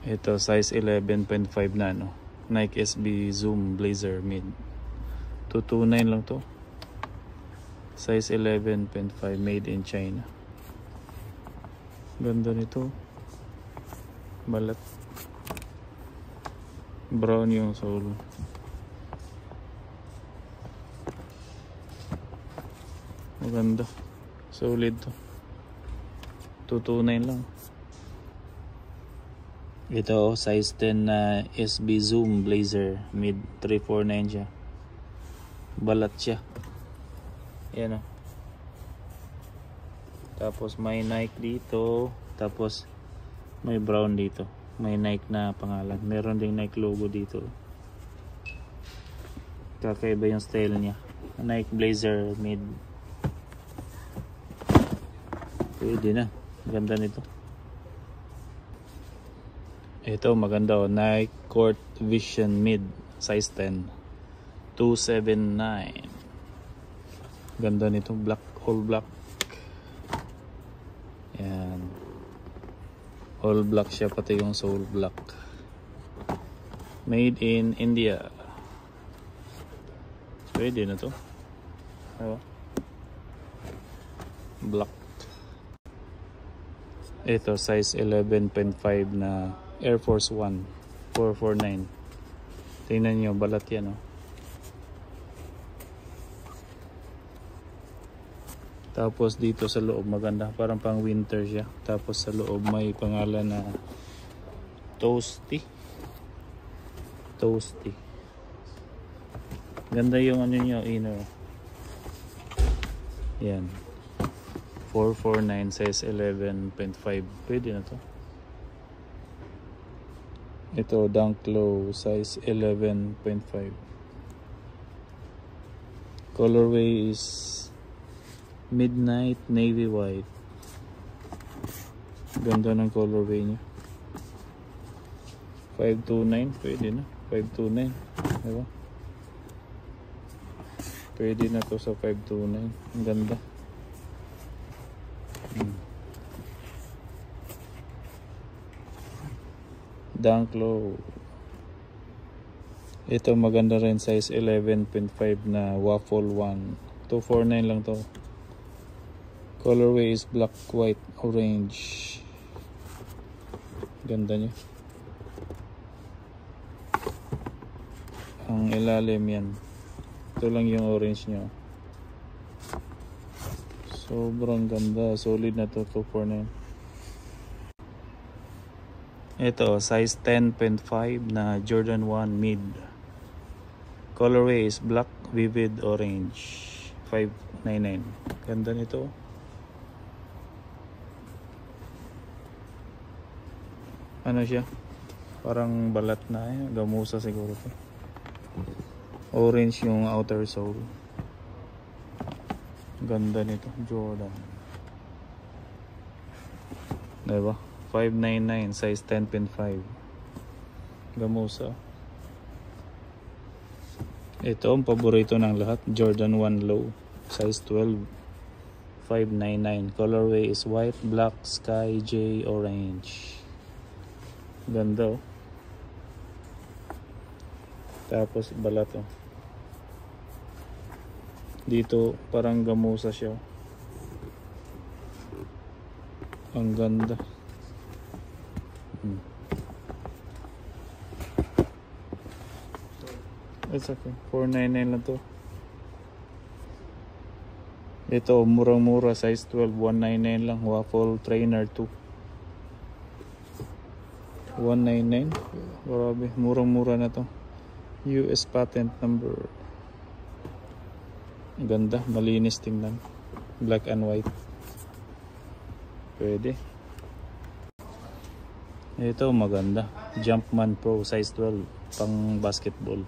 Ito size 11.5 na no. Nike SB Zoom Blazer mid. 229 lang to. Size 11.5 made in China. Ganda nito. Balat. Brown yung sole. Maganda. Solid to. 229 lang. Ito size 10 na SB Zoom Blazer mid. 349 siya. Balat siya. Yan o. Tapos may Nike dito. Tapos may brown dito. May Nike na pangalan. Meron ding Nike logo dito. Kakaiba yung style niya. Nike Blazer mid. Pwede na. Ganda nito. Ito maganda o. Nike Court Vision mid. Size 10. 279. Ganda nito. Black. All black. Yan. All black siya. Pati yung sole black. Made in India. Pwede na to. Diba? Black. Ito size 11.5 na Air Force 1 449. Tingnan nyo, balat yan oh. Tapos dito sa loob maganda, parang pang winter siya. Tapos sa loob may pangalan na Toasty. Toasty. Ganda yung ano nyo, inner. Yan. 449 size 11.5. Pwede na to. Ito Dunk Low size 11.5. Colorway is Midnight Navy White. Ganda ng colorway niya. 529 pwede na. 529 diba? Pwede na to sa 529. Ang ganda. Dunk Low. Ito maganda rin size 11.5 na Waffle 1. 249 lang to. Colorway is black, white, orange. Ganda niya. Ang ilalim yan. Ito lang yung orange niya. Sobrang ganda. Solid na to. 249. Ito size 10.5 na Jordan 1 mid. Colorway is black, vivid orange. 599. Ganda nito. Ano siya? Parang balat na eh. Gamusa siguro to. Orange yung outer sole. Ganda nito. Jordan. Diba? 599 size 10.5. Gamusa. Ito ang paborito ng lahat. Jordan 1 Low size 12. 599. Colorway is white, black, sky, J, orange. Ganda oh. Tapos balat oh. Dito parang gamusa siya. Ang ganda. It's okay. 499 lang to. Ito murang-mura size 12. 199 lang. Waffle Trainer 2. 199. Grabe. Murang-mura na to. US patent number. Ganda. Malinis tingnan. Black and white. Pwede. Ito maganda. Jumpman Pro size 12. Pang basketball.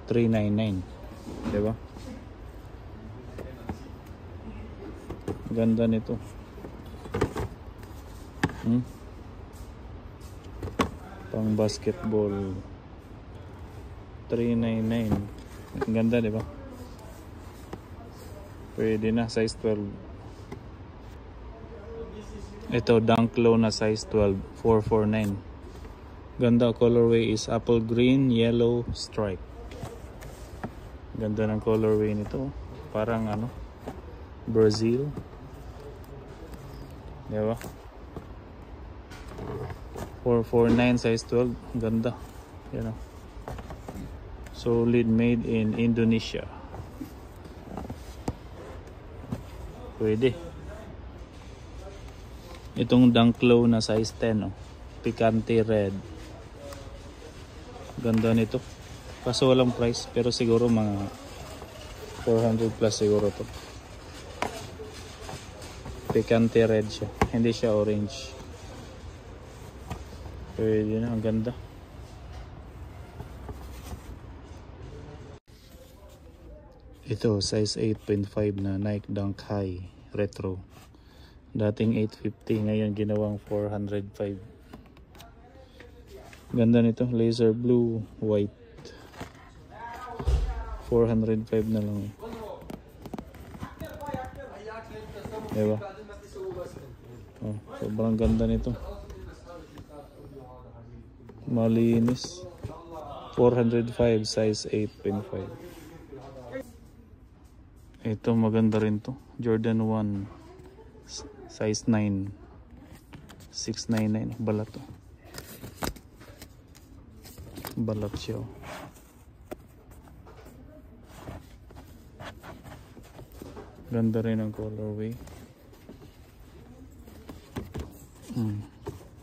399. Diba? Ganda nito. Pang basketball. 399. Ang ganda, diba? Pwede na. Size 12. Ito, Dunk Low na size 12. 449. Ganda, colorway is apple green, yellow stripe. Ganda ng colorway nito. Parang ano, Brazil. Diba? 449 size 12. Ganda. Yan o. Solid, made in Indonesia. Pwede. Itong Dunk Low na size 10 oh. Picante red. Ganda nito. Kaso walang price, pero siguro mga 400 plus siguro to. Picante red siya. Hindi siya orange. Pwede na, ang ganda. Ito, size 8.5 na Nike Dunk High Retro. Dating 850, ngayon ginawang 405. Ganda nito, laser blue, white. 405 na lang. Diba? Oh, sobrang ganda nito. Malinis. 405, size 8.5. Ito maganda rin to. Jordan 1, size 9. 699. Balat to. Balat siya. Ganda rin ang colorway.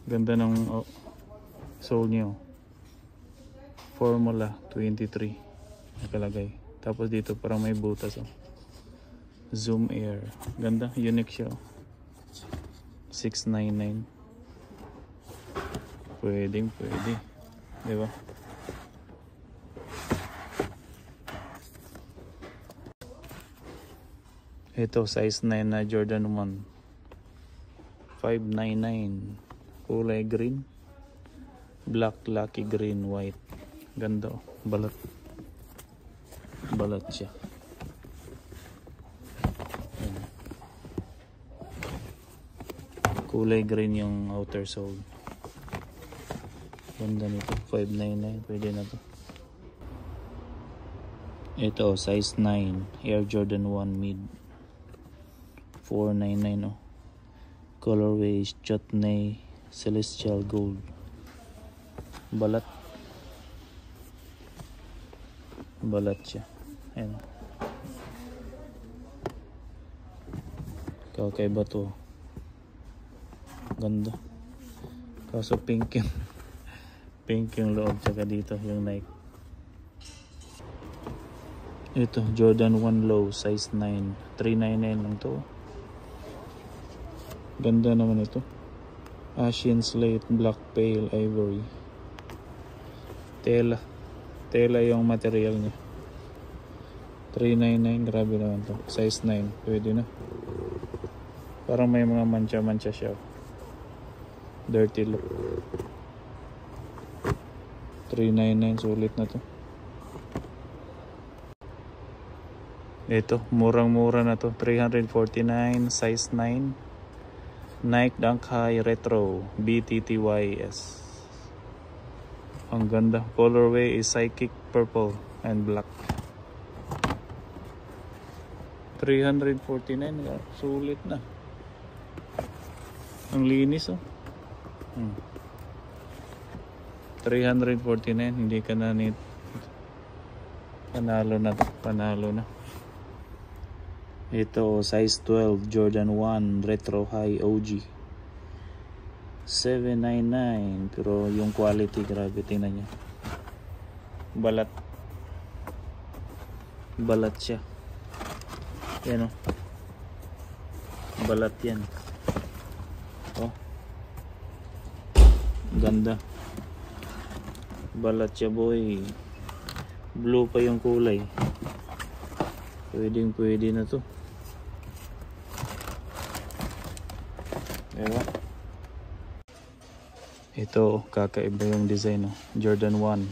Ganda ng sole niya. Formula 23 nakalagay. Tapos dito parang may butas oh. Zoom Air. Ganda, unique siya. 699. Pwede. Diba? Ito, size 9 na Jordan 1. 599. Kulay green. Black, lucky green, white. Ganda oh. Balat. Balat siya. Ayan. Kulay green yung outer sole. Ganda nito. 599. Pwede na to. Ito, size 9. Air Jordan 1 mid. 499 oh. Colorway is chutney celestial gold. Balat. Balat siya. Ayan. Kakaiba to. Ganda. Kaso pink yung pink yung loob, tsaka dito yung Nike. Ito, Jordan 1 low, size 9. 399 lang to. Ganda naman ito. Ashen slate, black pale, ivory. Tela. Tela yung material niya. 399, grabe naman to. Size 9, pwede na. Parang may mga mancha-mancha siya. Dirty look. 399, sulit na to. Ito, murang-mura na to. 349, size 9. Nike Dunk High Retro BTTYS. Ang ganda. Colorway is psychic purple and black. 349, sulit na. Ang linis oh. 349, hindi ka na need. Panalo na. Ito, size 12, Jordan 1 Retro High OG. 799, pero yung quality, grabe, tingnan nyo. Balat siya. Yan o. Balat yan. Oh. Ganda. Balat siya boy. Blue pa yung kulay. Pwede na to. Diba? Ito, kakaiba yung design oh. Jordan 1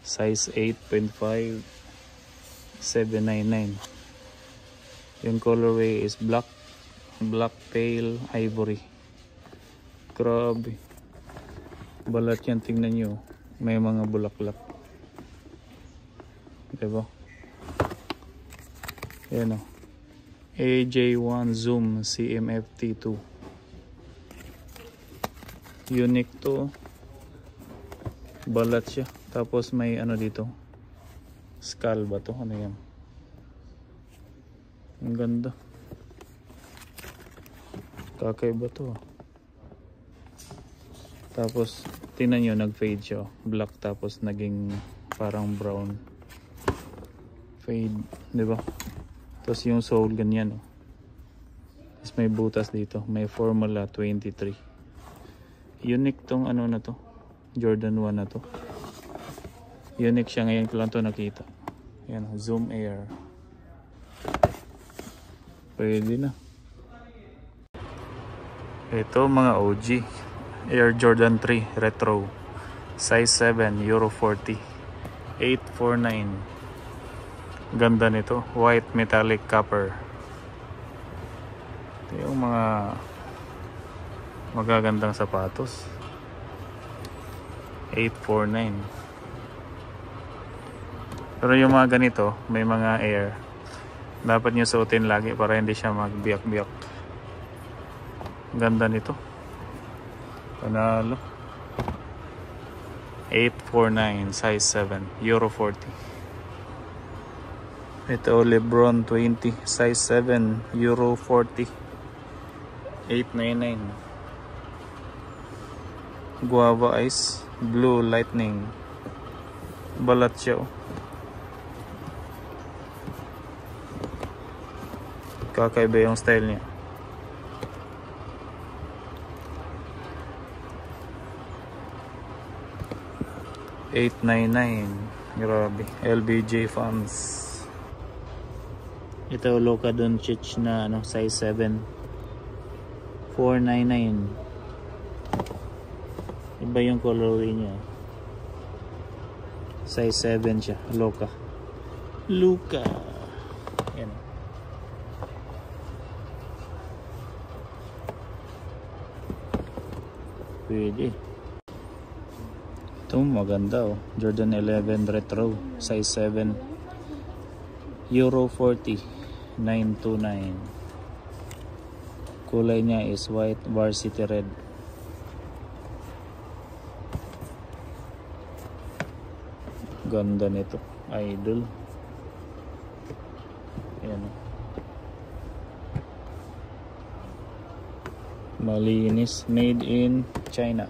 size 8.5, 799. Yung colorway is black pale, ivory. Grabe. Balat yan, tingnan nyo. May mga bulaklak. Diba? Yan o. AJ1 Zoom CMFT2. Unique to. Balat siya. Tapos may ano dito. Skull ba to? Ano yan? Ang ganda. Kakaiba to. Tapos tingnan nyo, nag-fade siya. Black tapos naging parang brown. Fade, di ba? Tapos yung sole ganyan. Oh. Tapos may butas dito. May Formula 23. Unique tong ano na to. Jordan 1 na to. Unique siya, ngayon ko lang to nakita. Yan, Zoom Air. Pwede na. Ito mga OG. Air Jordan 3 Retro. Size 7, Euro 40. 849. Ganda nito. White metallic copper. Ito yung mga magagandang sapatos. 849. Pero yung mga ganito, may mga air. Dapat nyo suotin lagi para hindi siya magbiyak-biyak. Ganda nito. Panalo. 849, size 7, Euro 40. Ito Lebron 20, size 7, Euro 40. 899. Guava Ice, Blue Lightning. Balat siya. Kakaiba yung style niya. $899. Grabe. LBJ fans. Ito Luka Doncic na ano, size 7. $499. Iba yung colorway niya. Size 7 siya. Luka. Yan. Pwede. Ito maganda oh. Jordan 11 Retro. Size 7. Euro 40. 929. Kulay niya is white varsity red. Ganda nito. Idol. Ayan. Malinis. Made in China.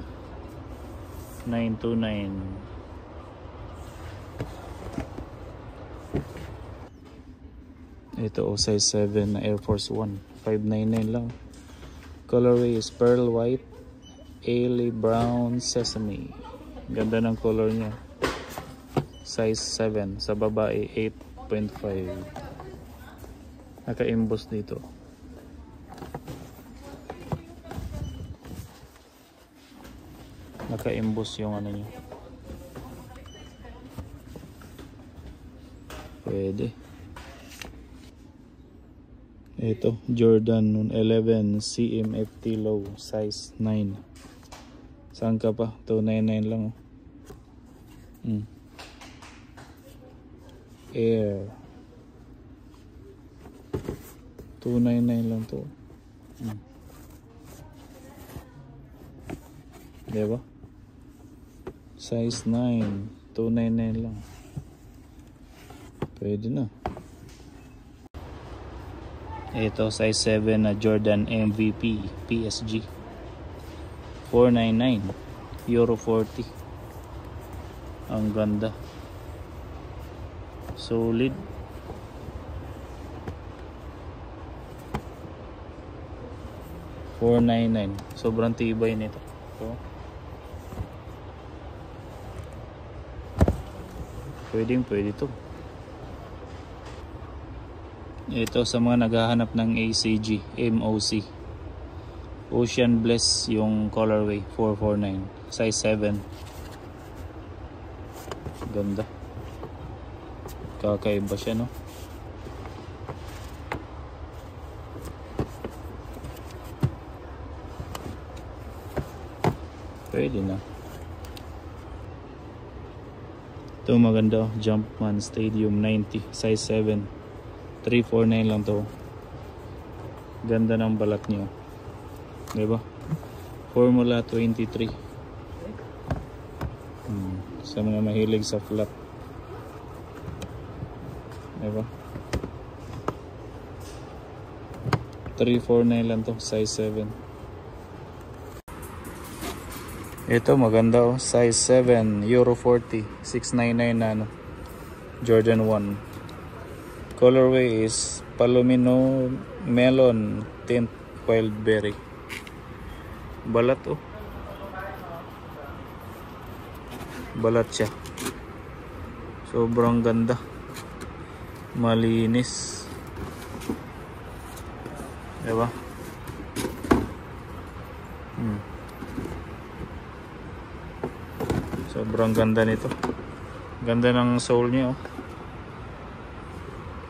929. Ito size 7 na Air Force 1. 599 lang. Colorway is pearl white, ale brown, sesame. Ganda ng color niya. Size 7. Sa babae 8.5. Naka-emboss dito. Naka-emboss yung ano niya. Pwede. Ito, Jordan 11 CMFT low, size 9. Saan ka pa? 299 lang. Air. 299 lang to. Diba? Size 9. 299 lang. Pwede na. Ito size 7 na Jordan MVP PSG. 499. Euro 40. Ang ganda. Solid. $499. Sobrang tibay nito. So, pwede to. Ito sa mga naghahanap ng ACG, MOC. Ocean Bliss yung colorway, 449. Size 7. Ganda. Kakaiba siya, no? Pwede na. Ito maganda, Jumpman Stadium 90, size 7. 349 lang to. Ganda ng balat niyo. Diba? Formula 23. Sa mga mahilig sa flat. Diba? 349 lang to, size 7. Ito maganda, size 7, Euro 40, 699 na ano, Jordan 1. Colorway is Palomino Melon Tint Wild Berry. Balat balat siya, sobrang ganda, malinis, diba? Sobrang ganda nito, ganda ng sole niya,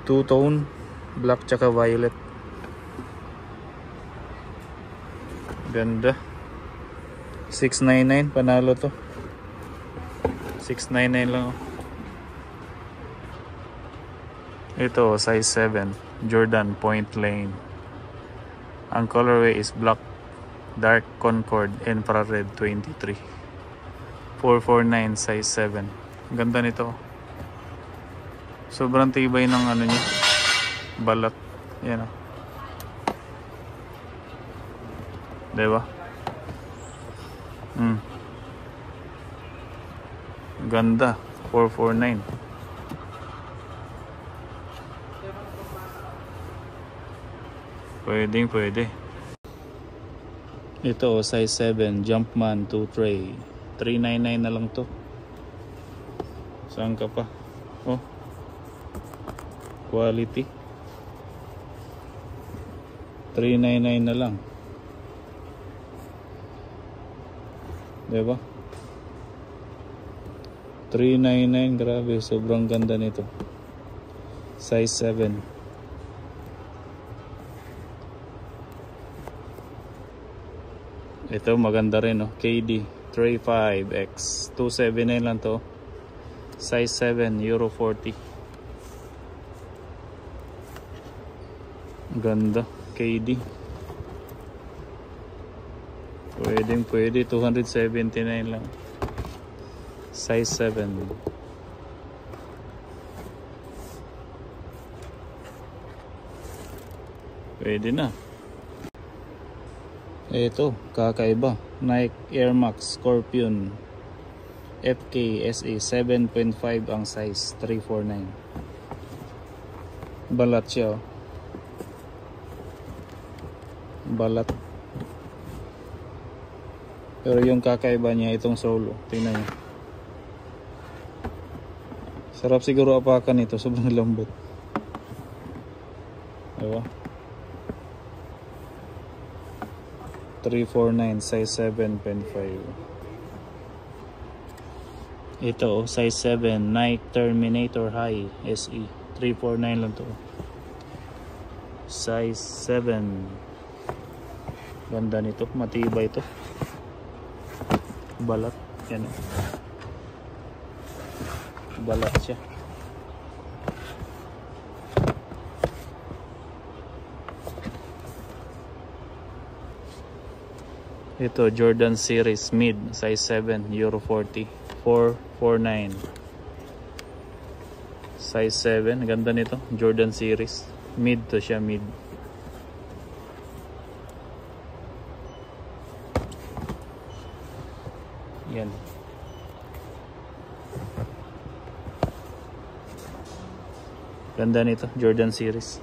two-tone, black tsaka violet, ganda. 699, panalo to. 699 lang. Ito size 7, Jordan Point Lane. Ang colorway is black, dark Concord, infrared 23. 449, size 7. Ganda nito. Sobrang tibay ng ano niya, balat. Yan o. Diba? Ganda. 449. Pwede. Ito size 7, Jumpman 2 tray. 399 na lang to. Saan ka pa? Quality. 399 na lang. Diba? 399, grabe, sobrang ganda nito. Size 7. Ito maganda rin, KD Tray 5X, 279 lang to. Size 7, Euro 40. Ganda, KD. Pwede, 279 lang. Size 7. Pwede na. Ito, kakaiba. Nike Air Max Scorpion FK SE 7.5 ang size, 349. Balat siya. Balat. Pero yung kakaiba niya, itong solo. Tingnan niyo. Sarap siguro apakan ito, sobrang lambot. Diba? 349, size 7.5. Ito, size 7, Nike Terminator High SE, 349 lang to. Size 7. Ganda nito, matibay ito. Balat, yan o. Balat siya. Ito, Jordan Series Mid, size 7, Euro 40, 449. Size 7, ganda nito, Jordan Series. Mid to siya, mid. Yan. Ganda nito, Jordan Series.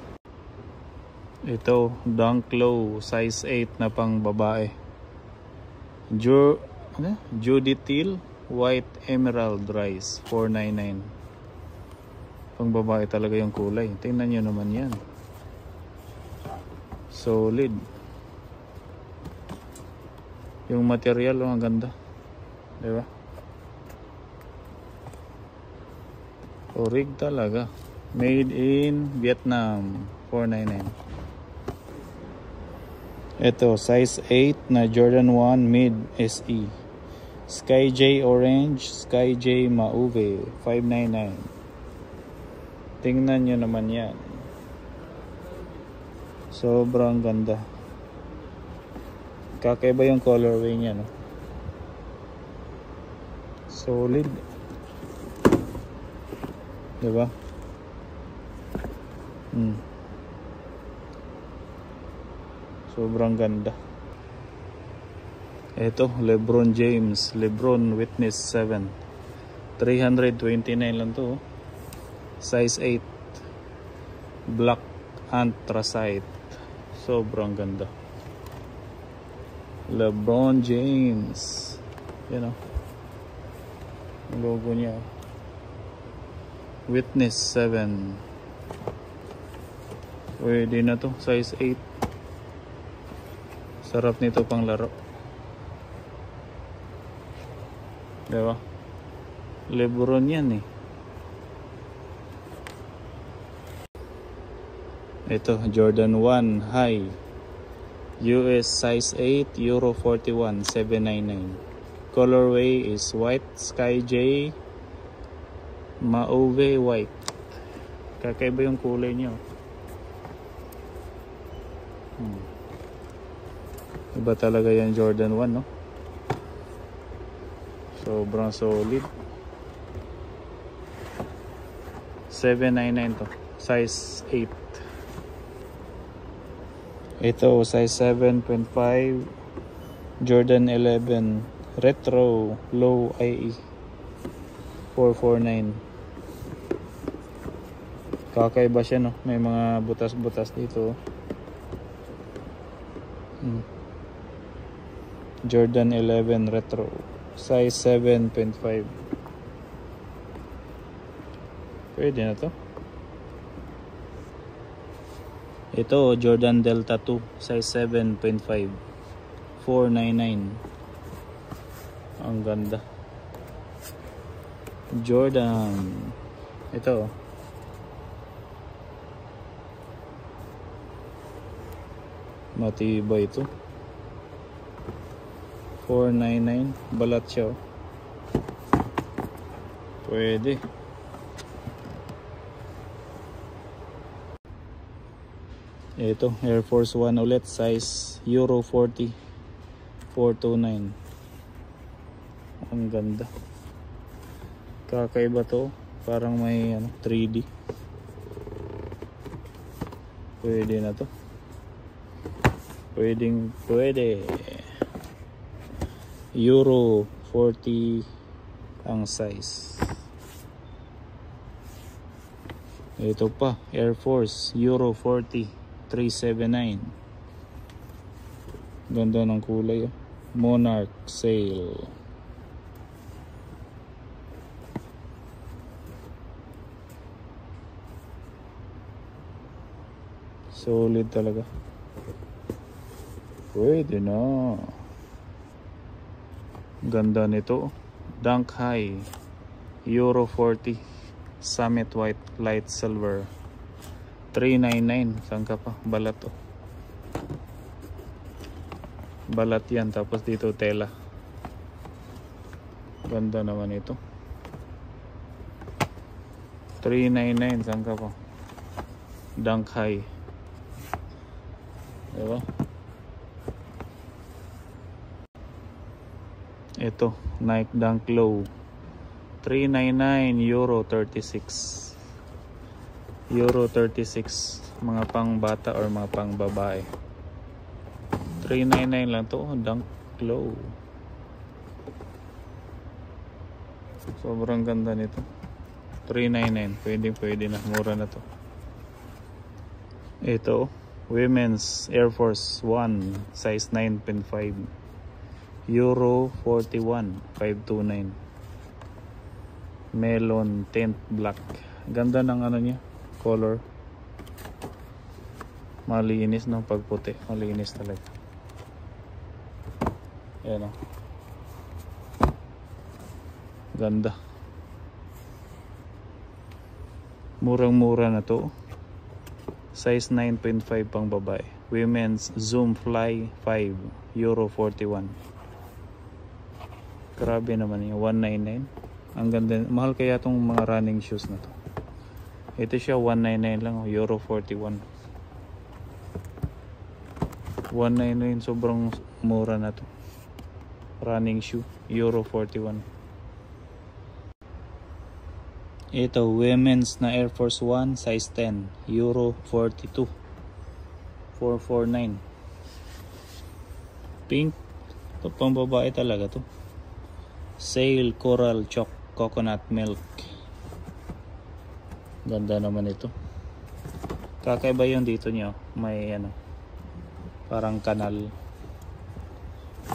Ito, Dunk Low, size 8 na pang babae. Judy Teal White Emerald Rice, 499. Pang babae talaga yung kulay. Tingnan nyo naman yan. Solid. Yung material, ang ganda. Diba? Orig talaga. Made in Vietnam, 499. Ito, size 8 na Jordan 1 Mid SE. Sky J Orange, Sky J Mauve, 599. Tingnan nyo naman yan. Sobrang ganda. Kakaiba yung colorway niya, no? Solid. Diba? Sobrang ganda. Ito, LeBron James, LeBron Witness 7. 329 lang to. Size 8. Black anthracite. Sobrang ganda. LeBron James. Yan o. Ang logo niya. Witness 7. Pwede na to. Size 8. Sarap nito pang laro. Diba? LeBron yan eh. Ito, Jordan 1 High. US size 8, Euro 41, 799. Colorway is white, Sky J Mauve white. Kakaiba yung kulay niya. Iba talaga yan Jordan 1, no? Sobrang solid. 799 to. Size 8. Ito, size 7.5. Jordan 11. Retro. Low IE. 449. Kakaiba siya, no? May mga butas-butas dito. Jordan 11 Retro. Size 7.5. Pwede na to. Ito, Jordan Delta 2. Size 7.5. 499. Ang ganda. Jordan. Ito. Matibay ito. 499. Balat siya. Pwede. Ito, Air Force 1 ulit. Size Euro 40. 429. Ang ganda. Kakaiba to. Parang may 3D. Pwede na to. Pwede. Euro 40 ang size. Ito pa, Air Force Euro 40 379. Ganda ng kulay. Monarch Sail. Solid talaga. Pwede na. Ganda nito. Dunk High Euro 40 Summit White Light Silver. 399. Saan ka pa? Balat to. Balat yan. Tapos dito tela. Ganda naman ito. 399. Saan ka pa? Dunk High. Diba? Ito, Nike Dunk Low. 399. Euro 36. Euro 36. Mga pang bata or mga pang babae. 399 lang to. Dunk Low. Sobrang ganda nito. 399. Pwede na. Mura na to. Ito, Women's Air Force 1 size 9.5. Euro 41. 529. Melon tint black. Ganda ng ano niya, color. Malinis ng pagputi. Malinis talaga. Ayan o. Ganda. Murang-mura na to. Size 9.5 pang babae. Women's Zoom Fly 5. Euro 41. Grabe naman yun. 199. Ang ganda. Mahal kaya tong mga running shoes na to. Ito siya 199 lang. Euro 41. 199. Sobrang mura na to. Running shoe. Euro 41. Ito. Women's na Air Force 1. Size 10. Euro 42. 449. Pink. Ito pang babae talaga to. Sail Coral Chalk Coconut Milk. Ganda naman ito. Kakaiba yung dito niya. May ano, parang kanal.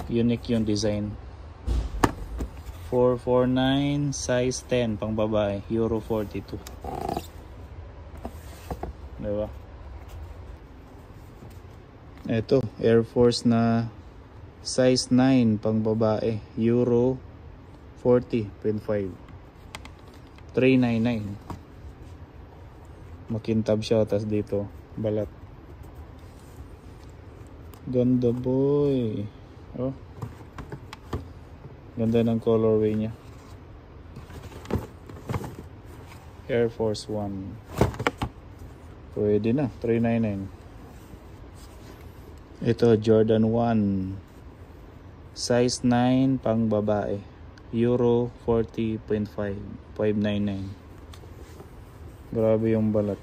Unique yung design. 449 size 10 pang babae. Euro 42. Diba? Ito Air Force na size 9 pang babae. Euro 40.5. 399. Makintab siya, tas dito balat. Ganda boy. Oh, ganda ng colorway niya. Air Force 1. Pwede na. 399. Ito Jordan 1 size 9 pang babae. Euro 40.5. 599. Grabe yung balat.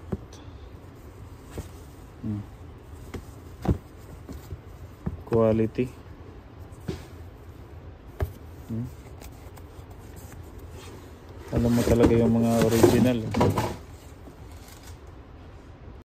Quality. Alam mo talaga yung mga original.